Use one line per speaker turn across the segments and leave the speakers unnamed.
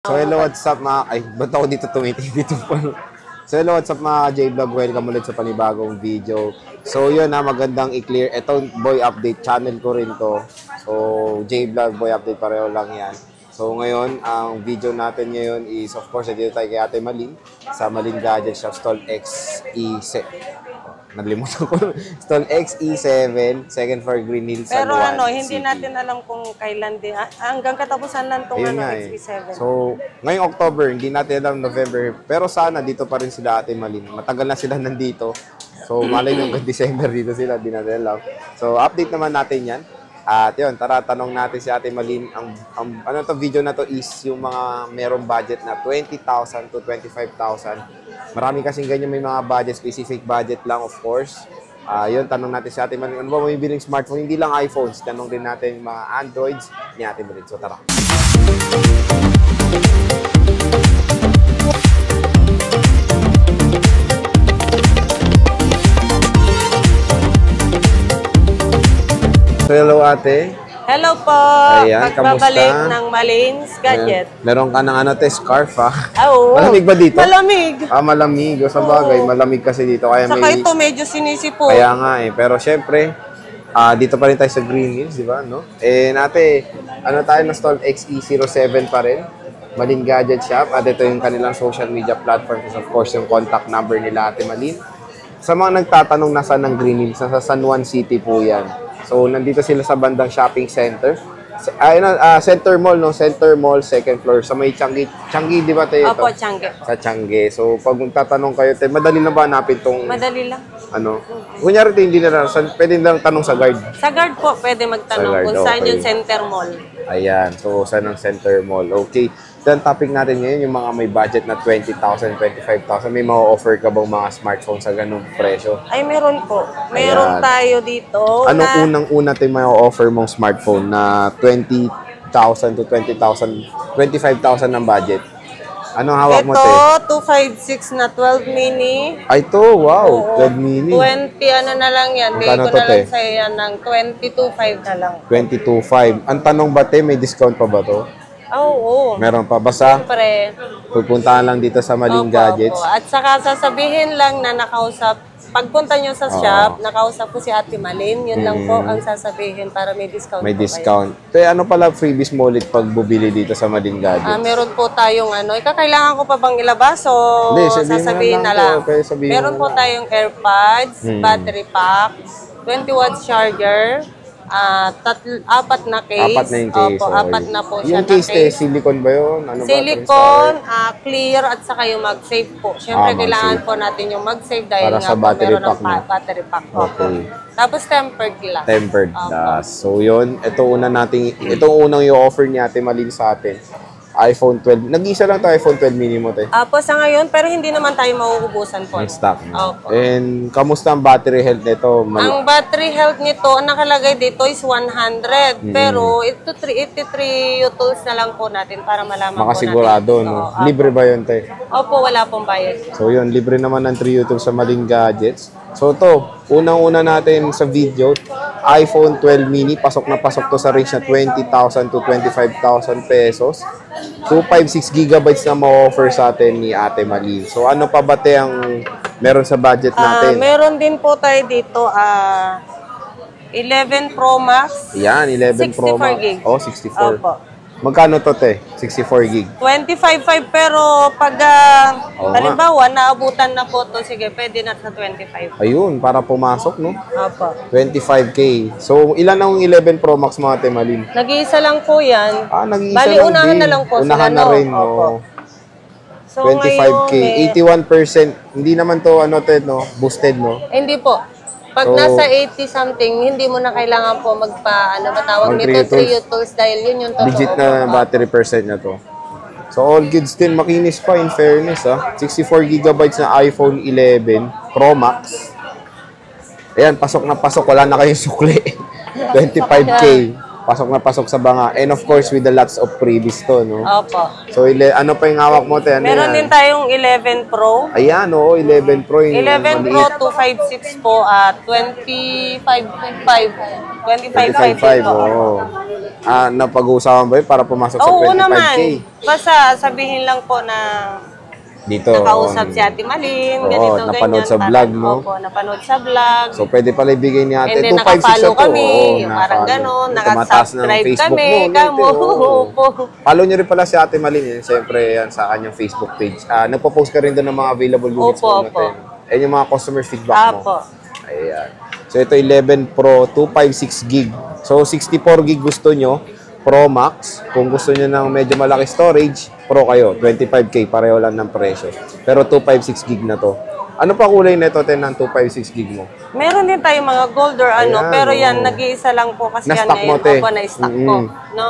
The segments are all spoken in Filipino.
So hello, what's up mga... Ay, ba't ako dito tumitig dito pa? So hello, what's up mga J-Vlog? Welcome ulit sa panibagong video. So yun na, magandang i-clear. Ito, boy update channel ko rin to. So J-Vlog, boy update, pareho lang yan. So ngayon, ang video natin ngayon is, of course, dito tayo kay Ate Malin sa Malin Gadget Shop, Stall XE7. Nalimutan ko. Stall XE7, second floor Green Hills.
Pero
San Juan
hindi
City.
natin alam kung kailan din. Hanggang katapusan lang itong XE7.
So, ngayong October, hindi natin alam November. Pero sana dito pa rin sila Ate Malin. Matagal na sila nandito. So, malay nyo hanggang December dito sila. Hindi natin alam. So, update naman natin yan. At yun, tara, tanong natin si Ate Malin. Ano to video na to is yung mga merong budget na 20,000 to 25,000. Marami kasing ganyan, may mga budget, specific budget lang, of course. Yun, tanong natin si Ate Malin. Ano ba may biling smartphone? Hindi lang iPhones. Tanong din natin mga Androids ni Ate Malin. So, tara. So, hello ate.
Hello po.
Ayan,
Pagbabalik
kamusta?
ng Malin's Gadget.
Meron ka ng scarf ha?
Oo.
Malamig ba dito?
Malamig.
Malamig. O sa bagay, malamig kasi dito. Kaya
Saka ito medyo sinisipo.
Kaya nga eh. Pero syempre, dito pa rin tayo sa Green Hills, di ba? No? Nate, tayo na Stall XE07 pa rin. Malin Gadget Shop. At ito yung kanilang social media platform. Of course, yung contact number nila Ate Malin. Sa mga nagtatanong nasaan ng Green Hills, nasa San Juan City po yan. So, nandito sila sa bandang shopping center. Center Mall, no? Center Mall, second floor. Sa may Changi. Changi, di ba tayo ito?
Opo, Changi.
Sa Changi. So, pag magtatanong kayo, madali na ba hanapin tong...
Madali lang.
Kunyari, hindi na lang. Pwede na lang tanong sa guard.
Sa guard po, pwede magtanong
Sa guard,
kung saan
okay.
yung Center Mall.
Ayan. So, saan ang Center Mall? Okay. Then, topic natin ngayon, yung mga may budget na 20,000, 25,000. May mga-offer ka bang mga smartphone sa ganung presyo?
Ay, meron po. Meron tayo dito.
Anong unang-una tayo may offer mong smartphone na 20,000 to 20,000, 25,000 ng budget? Anong hawak mo, te?
Ito, 256 na 12 mini.
Ay, ito, wow, 12 mini.
20, na lang yan.
Magkano
Bigay ko
to,
na
te?
lang sa'yo yan ng 22.5 na lang.
22,500. Ang tanong ba, te, may discount pa ba to?
Oo.
Meron pa. Basta,
Siyempre.
pupuntahan lang dito sa Malin
Opo,
Gadgets.
opo. At saka sasabihin lang na nakausap, pagpunta nyo sa shop, nakausap ko si Ate Malin, yun lang po ang sasabihin para may discount
May
po
discount. Kaya ano pala freebies mo ulit pag bubili dito sa Malin
kayo.
Gadgets?
Meron po tayong kakailangan ko pa bang ilabas o
Hindi, sabihin
sasabihin
na
na
lang
lang.
po, okay, sabihin
Meron
na
po
lang.
tayong AirPods, battery pack, 20 watts charger, apat na case.
Apat na yung case.
Opo,
okay.
apat na po siya
Yung case, te, silicone ba yun? Ano ba?
Silicone, clear, at saka yung mag-save po. Siyempre, kailangan
mag-save.
po natin yung mag-save dahil
Para
nga
sa
po
battery
meron
pack
ng
mo.
battery pack.
Okay.
Tapos tempered glass.
Tempered
Opo.
glass. So, yun. Ito unang i-offer ni Ate Malin sa atin. iPhone 12. Nag-isa lang tayo iPhone 12 mini mo, te.
Sa ngayon, pero hindi naman tayo mauubusan po.
Yung stock.
Opo.
And, kamusta ang battery health nito?
Ang battery health nito, ang nakalagay dito is 100. Pero, 83 utils na lang po natin para malaman
Makasigurado,
po natin.
no? Libre ba yun, te?
Opo, wala pong bayad.
So yun, libre naman ng 3 YouTube sa Malin Gadgets. So to, unang-una natin sa video, iPhone 12 mini, pasok na pasok to sa range na 20,000 to 25,000 pesos. 256 gigabytes na ma-offer sa atin ni Ate Malin. So ano pa ba te ang meron sa budget natin?
Meron din po tayo dito, 11 Pro Max.
Yan, 11 Pro
64
Max.
gig.
Oh, 64.
Opo.
Magkano to te? 64 gig.
25.5 pero pag
Oo nga.
halimbawa naabutan na po to, sige, pwede na sa 25.
Ayun, para pumasok, no?
Opo.
25K. So, ilan ang 11 Pro Max mga Ate Malin?
Nag-iisa lang po yan.
Nag-iisa
Bali,
lang
unahan
din.
na lang po
Unahan
sila,
na
no?
rin, no?
Opo. So,
25K.
ngayon,
81%. Hindi naman to, boosted, no?
hindi po. Pag
So,
nasa 80 something, hindi mo na kailangan po matawag nito 3 utils dahil yun yung totoo.
Legit na battery percent na to. So, all goods din. Makinis pa, in fairness, 64 gigabytes na iPhone 11 Pro Max. Ayan, pasok na pasok. Wala na kayong sukli. 25K. pasok na pasok sa banga. And of course, with the lots of freebies to, no?
Opo.
So, ano pa yung hawak mo, te? Ano
Meron din
yan?
tayong 11 Pro.
Ayan, oo, 11 Pro. Yung
11 Pro
maliit.
256 po at 25.5
25.5,
po.
oo. Napag-uusapan ba yun para pumasok sa
Oo
25K?
naman. Basta sabihin lang po na
Dito.
nakausap si Ate Malin,
Oo,
ganito,
napanood
ganyan.
sa vlog, no?
Opo, napanood sa vlog.
So, pwede pala ibigay ni ate.
And then
256
nakafollow
na to.
kami,
Oo,
parang
nakafollow.
gano'n,
Tumataas na ang
nakasubscribe
Facebook
kami,
mo, no,
kamo,
ate? Oo.
opo.
Follow nyo rin pala si Ate Malin. Yan. Siyempre, yan sa kanyang Facebook page. Nagpo-post ka rin doon ng mga available units
Opo,
mo natin.
opo.
Yan yung mga customer feedback mo.
Apo.
Ayan. So, ito 11 Pro, 256 gig. So, 64 gig gusto nyo. Pro Max. Kung gusto nyo ng medyo malaki storage, Pro kayo. 25K, pareho lang ng presyo. Pero 256 gig na to. Ano pa kulay nito, ten, ng 256 gig mo?
Meron din tayong mga gold or ano,
Ayan,
pero yan,
oo.
nag-iisa lang po kasi yan
Na-stock mo,
ngayon.
te.
Opo, na-stock ko. No?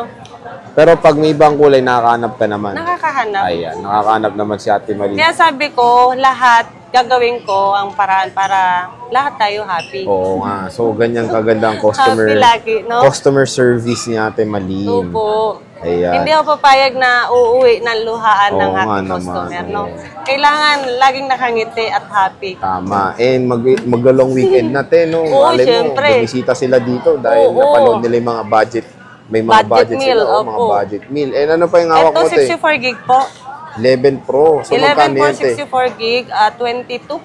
Pero pag may ibang kulay, nakakahanap ka naman.
Nakakahanap.
Ayan, nakakahanap naman si Ate Malin.
Kaya sabi ko, lahat gagawin ko ang paraan para lahat tayo happy.
Oo nga. So, ganyan kaganda ang customer
Happy lagi, no?
customer service ni Ate Malin.
Opo.
Ayan.
Hindi ako papayag na uuwi ng luhaan ng
Oo nga
aking
naman,
customer,
oo.
no? Kailangan laging nakangiti at happy.
Tama. And mag-long weekend natin, no?
Oo,
Malay mo,
syempre.
bumisita sila dito dahil
Oo.
napanood nila yung mga budget. May mga
Budget
budget,
meal,
sila, oh, mga
opo.
budget meal. And ano pa yung hawak
Ito,
mo, te?
64 gig po.
11 Pro. So,
11
magkano
po,
yan, te?
64 gig, 22.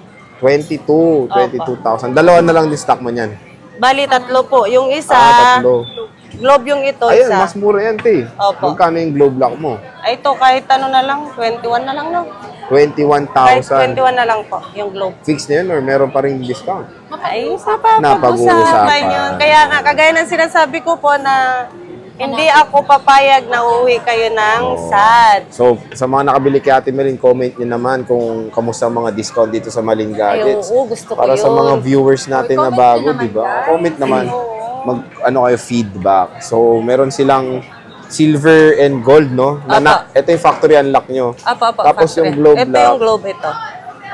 22,000. Dalawa na lang din stock mo niyan.
Bali, tatlo po. Yung isa,
Tatlo.
globe yung ito,
Ayun,
isa.
mas mura yan, te.
Opo.
Magkano yung globe lock mo?
Ay, ito, kahit ano na lang, 21 na lang, no?
21,000.
Kahit 21 na lang po, yung globe.
Fix na yun or meron pa rin discount?
Ay,
Napag-uusapan.
yun. Kaya nga, kagaya ng sinasabi ko po na hindi ako papayag na uuwi kayo ng sad.
So, sa mga nakabili kay Ate Malin, comment nyo naman kung kamusta ang mga discount dito sa Malin
Ay,
Gadgets.
oo, gusto ko
Para
yun.
sa mga viewers natin na bago, di ba? Comment naman. Ano kayo feedback. So, meron silang silver and gold, no? Ito yung factory unlock nyo.
Apa,
Tapos yung globe
ito
lock.
yung globe ito.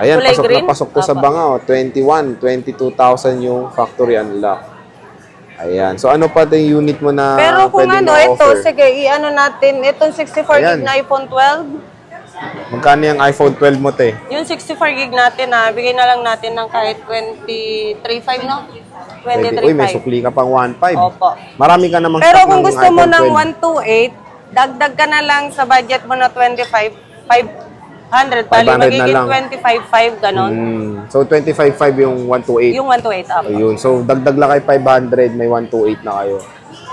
Ayan,
Kulay
pasok
green?
na pasok to sa banga. 22,000 yung factory unlock. Ayan. So, ano pa yung unit mo na
Pero kung
pwede
ano, ito,
ma-offer?
sige, i-ano natin, itong 64
Ayan.
gig na iPhone 12,
Magkano yung iPhone 12 mo, te?
yung 64 gig natin bigay na lang natin ng kahit 23.5, no?
Pwede. Uy, may
23.5.
sukli ka pang 1.5.
Opo.
Marami ka namang
Pero
stock
kung
ng
gusto mo
iPhone
ng
12.
128, dagdag ka na lang sa budget mo na 500,
500
bali
na
magiging
lang.
25.5, ganon.
So, 25.5 yung 128.
Yung 128, apo.
Ayun. So, dagdag lang kay 500, may 128 na kayo.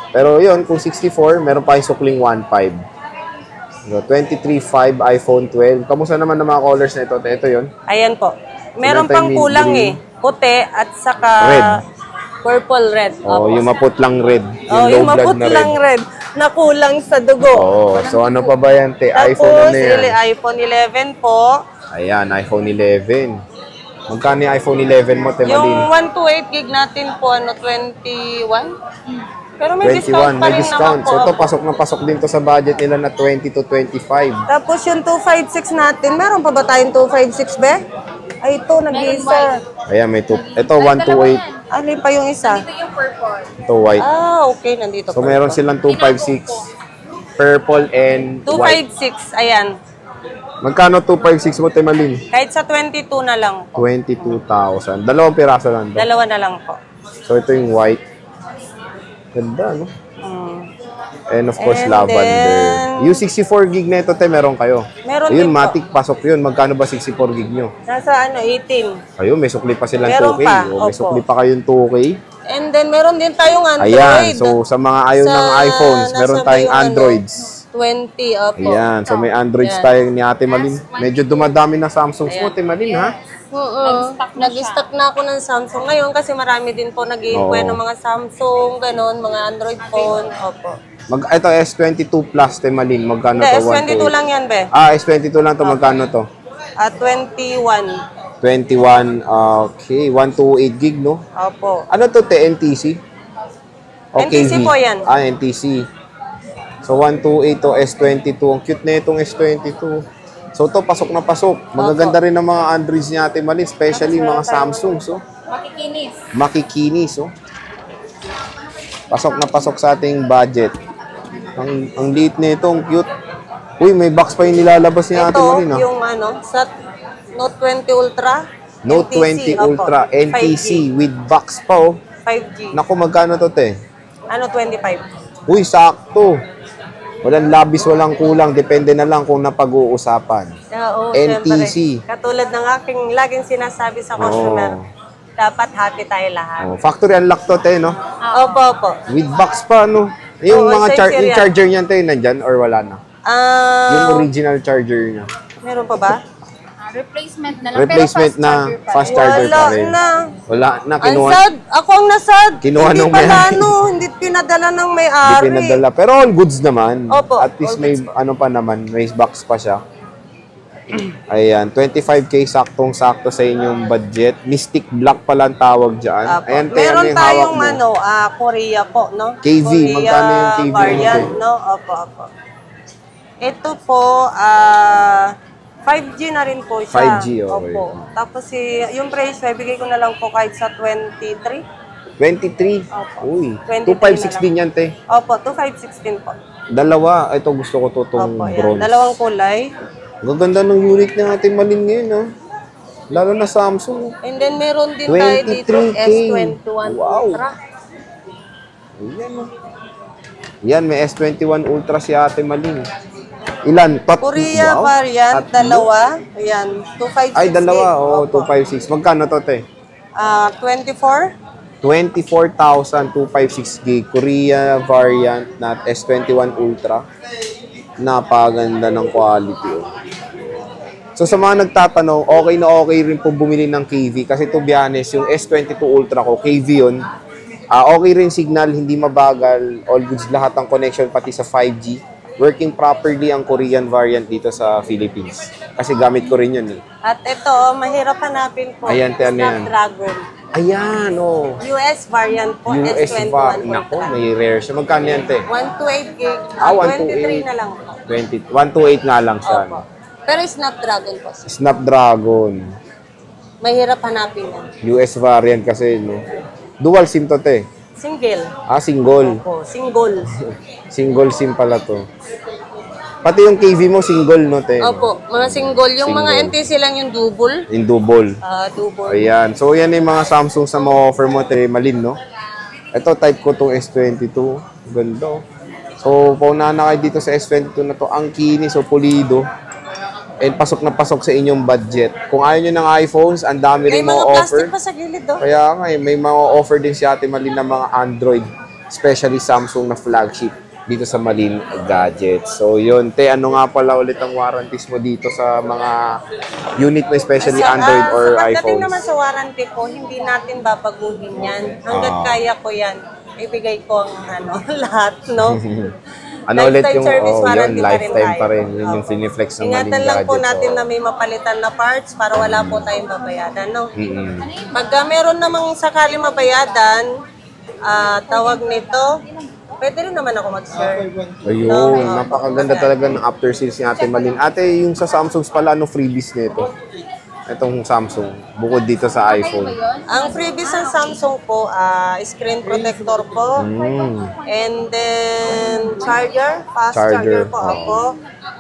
Pero yun, kung 64, meron pa yung sukling 1.5. So, 23.5 iPhone 12. Kamusta naman ng mga colors na ito? Ito yun.
Ayan po. Meron
Meron
pang
tayong
kulang
green.
Puti at saka
Red.
purple red.
Oh, yung maputlang red.
Oh,
low
yung
blood
maput
na
lang red na kulang sa dugo.
Oh, so ano pa ba yan, te?
Tapos,
iPhone na yan.
iPhone 11 po.
Ayan, iPhone 11. Magkano yung iPhone 11 mo, te,
Yung
Malin?
128 gig natin po, 21? Pero may
21,
discount pa
may
rin
discount.
naman po.
So, ito, pasok na pasok din to sa budget nila na 20 to 25.
Tapos yung 256 natin, meron pa ba tayong 256, be? Ay, ito, nag-iisa.
Ayan, may ito, 128.
Ano pa yung isa?
Ito, white.
Okay, nandito
So,
pa.
meron silang 256. Purple and white.
256, ayan.
Magkano 256 mo, te, Malin?
Kahit sa 22 na lang po.
22,000. Dalawang piraso lang to.
Dalawa na lang po.
So, ito yung white. Ganda, no?
Mm.
And of course,
And
lavender.
then-
Yung 64 gig na ito, te, meron kayo.
Meron
Ayun,
din po.
matik, pasok yun. Magkano ba 64 gig nyo?
Nasa 18.
Ayun, may sukli pa silang
Meron
2K.
pa,
O, may
opo.
sukli pa kayong 2K.
And then, meron din tayong Android.
Ayan, so sa mga ayaw ng iPhones,
nasa
meron
ba
tayong
yung ano?
Androids.
20, opo.
Ayan, so may Androids
Yan.
tayo ni Ate Malin. Medyo dumadami na Samsungs mo, Ate Malin, ha?
Oo. Nag-stock na ako ng Samsung ngayon kasi marami din po nag-i-inquire
Oo.
ng mga Samsung, ganon, mga Android phone. Opo.
Ito, S22 Plus, Ate Malin. Magkano
Hindi,
to?
S22 lang yan, be.
S22 lang to. Magkano to?
21.
21, okay. 128 gig, no?
Opo.
Ano to, NTC?
NTC po yan.
NTC. So, 128 to S22. Ang cute na itong S22. So, to pasok na pasok. Magaganda rin ng mga Androids ni Ate Malin, especially mga Samsung. So,
Makikinis.
makikinis. Oh. Pasok na pasok sa ating budget. Ang liit nito, ang cute. Uy, may box pa yung nilalabas ni Ate
Ito,
Marin, ah.
yung sa Note 20 Ultra.
Note 20
NTC,
Ultra
opo,
NTC
5G.
with box pa, oh.
5G.
Naku, magkano to, te?
25.
Uy, sakto. Walang labis, walang kulang. Depende na lang kung napag-uusapan.
Oo,
NTC.
syempre. Katulad ng aking laging sinasabi sa customer, dapat happy tayo lahat.
Oh, factory unlock to, te, no?
Opo, opo.
With box pa, no? Yung
Oo,
mga
essential
yung
yan.
charger niyan, te, nandyan or wala na? Yung original charger niya.
Meron pa ba?
Replacement na lang.
Replacement
pero
na fast charger
Wala
pa rin.
na.
Wala na,
Ang
kinuha.
sad. Ako ang nasad.
Kinuha
hindi
nung
pala,
may-
hindi pinadala ng
Hindi
may-ari.
pinadala. Pero all goods naman.
Opo,
At least
all
may ano pa naman, may box pa siya. Ayan, 25K saktong-sakto sa inyong budget. Mystic Black pala ang tawag dyan.
Apo.
Ayan, te,
Meron
ano yung
tayong
hawak mo?
Korea po, no?
KV,
Korea
magkano yung KV mo,
variant,
te?
no? Opo, opo. Ito po, 5G na rin po siya.
5G, okay.
Opo. Tapos yung price, bibigay ko na lang po kahit sa 23.
23.
Opo.
Uy,
23
2516
na
yan, te.
Opo, 2516 po.
Dalawa. Ito gusto ko to, itong
Opo, yan.
bronze.
Dalawang kulay.
Gaganda ng unit ng ating Malin ngayon, ha? Lalo na Samsung.
And then meron din tayo dito
23K.
S21
Wow.
Ultra.
Ayan, oh. Yan, may S21 Ultra si Ate Malin. Ilan?
Korea
Wow.
variant,
Tatlo.
dalawa. Ayan, 2568.
Ay, dalawa. Oo,
Opo.
256. Magkano to, te?
24.
24,256 gig. Korea variant na S21 Ultra. Napaganda ng quality. Oh. So sa mga nagtatanong, okay rin po bumili ng KV kasi to be honest, yung S22 Ultra ko, KV yun. Okay rin signal, hindi mabagal, all goods lahat ang connection pati sa 5G. Working properly ang Korean variant dito sa Philippines. Kasi gamit ko rin yun eh.
At ito, mahirap hanapin po.
Ayan, te, ano yan?
Snapdragon.
Ayan, oh.
US variant po,
US
S21
va.
Ultra.
Nako, may rare siya. Magkano yan, te?
128 gig.
128.
23 na lang po.
128 nga lang siya.
Opo. Pero Snapdragon po.
Snapdragon.
Mahirap hanapin yan.
US variant kasi, no? Dual SIM to, te.
Single.
Single.
Opo, single.
Single SIM pala to. Pati yung KV mo, single, no, te?
Opo, mga single. Yung mga
Single.
NTC lang yung double.
In double.
Double.
Ayan. So, yan yung mga Samsung sa mga offer mo, te, Malin, no? Ito, type ko tong S22. Ganda, oh. So, paunahan na kayo dito sa S22 na to. Ang kinis, so pulido. And pasok na pasok sa inyong budget. Kung ayaw nyo ng iPhones, ang dami
May
rin
mga
mga offer.
plastic pa sa gilid, oh.
Kaya nga, may mga offer din si Ate Malin ng mga Android, especially Samsung na flagship dito sa Malin Gadgets. So, yun. Te, ano nga pala ulit ang warranties mo dito sa mga unit mo, especially Android or
Sa pagdating naman
iPhones?
sa warranty po, hindi natin babaguhin yan. Hanggat kaya ko yan, ibigay ko ang lahat, no?
Ano ulit
Lifetime
yung,
service
yun,
warranty pa rin
lifetime
tayo.
pa rin. Yun yung
Opo.
finiflex ng Malin
Ingatan lang po
Gadgets.
natin na may mapalitan na parts para wala po tayong babayadan, no?
Mm-mm.
Pagka meron namang sakali mabayadan, tawag nito, pwede rin naman ako mag-share.
Ayun, napakaganda talaga ng after sales ni Ate Malin. Ate, yung sa Samsungs pala, ano freebies nito? Itong Samsung, bukod dito sa iPhone.
Ang freebies ng Samsung po, screen protector po, and then charger, fast charger, po ako,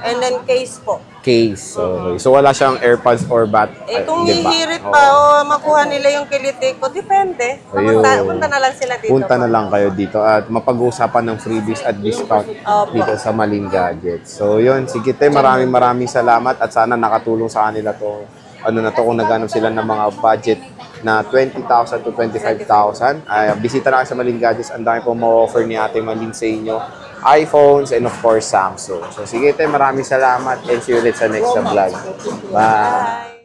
and then case po.
Case. Okay. So, wala siyang AirPods or
Kung
di ba?
hihirit
Oo.
pa o makuha nila yung kiliti ko, depende.
Ayun.
Punta na lang sila dito.
Punta
po.
na lang kayo dito at mapag-uusapan ng freebies at discount
Opo.
dito sa Malin Gadgets. So, yun. Sige, te, maraming salamat at sana nakatulong sa kanila to. Ano na to kung nagano sila ng mga budget na 20,000 to 25,000. Bisita na kayo sa Malin Gadgets. Ang dami pong ma-offer ni Ate Malin sa inyo. iPhones and of course Samsung. So sige, te, maraming salamat and see you ulit sa next na vlog. Bye!
Bye!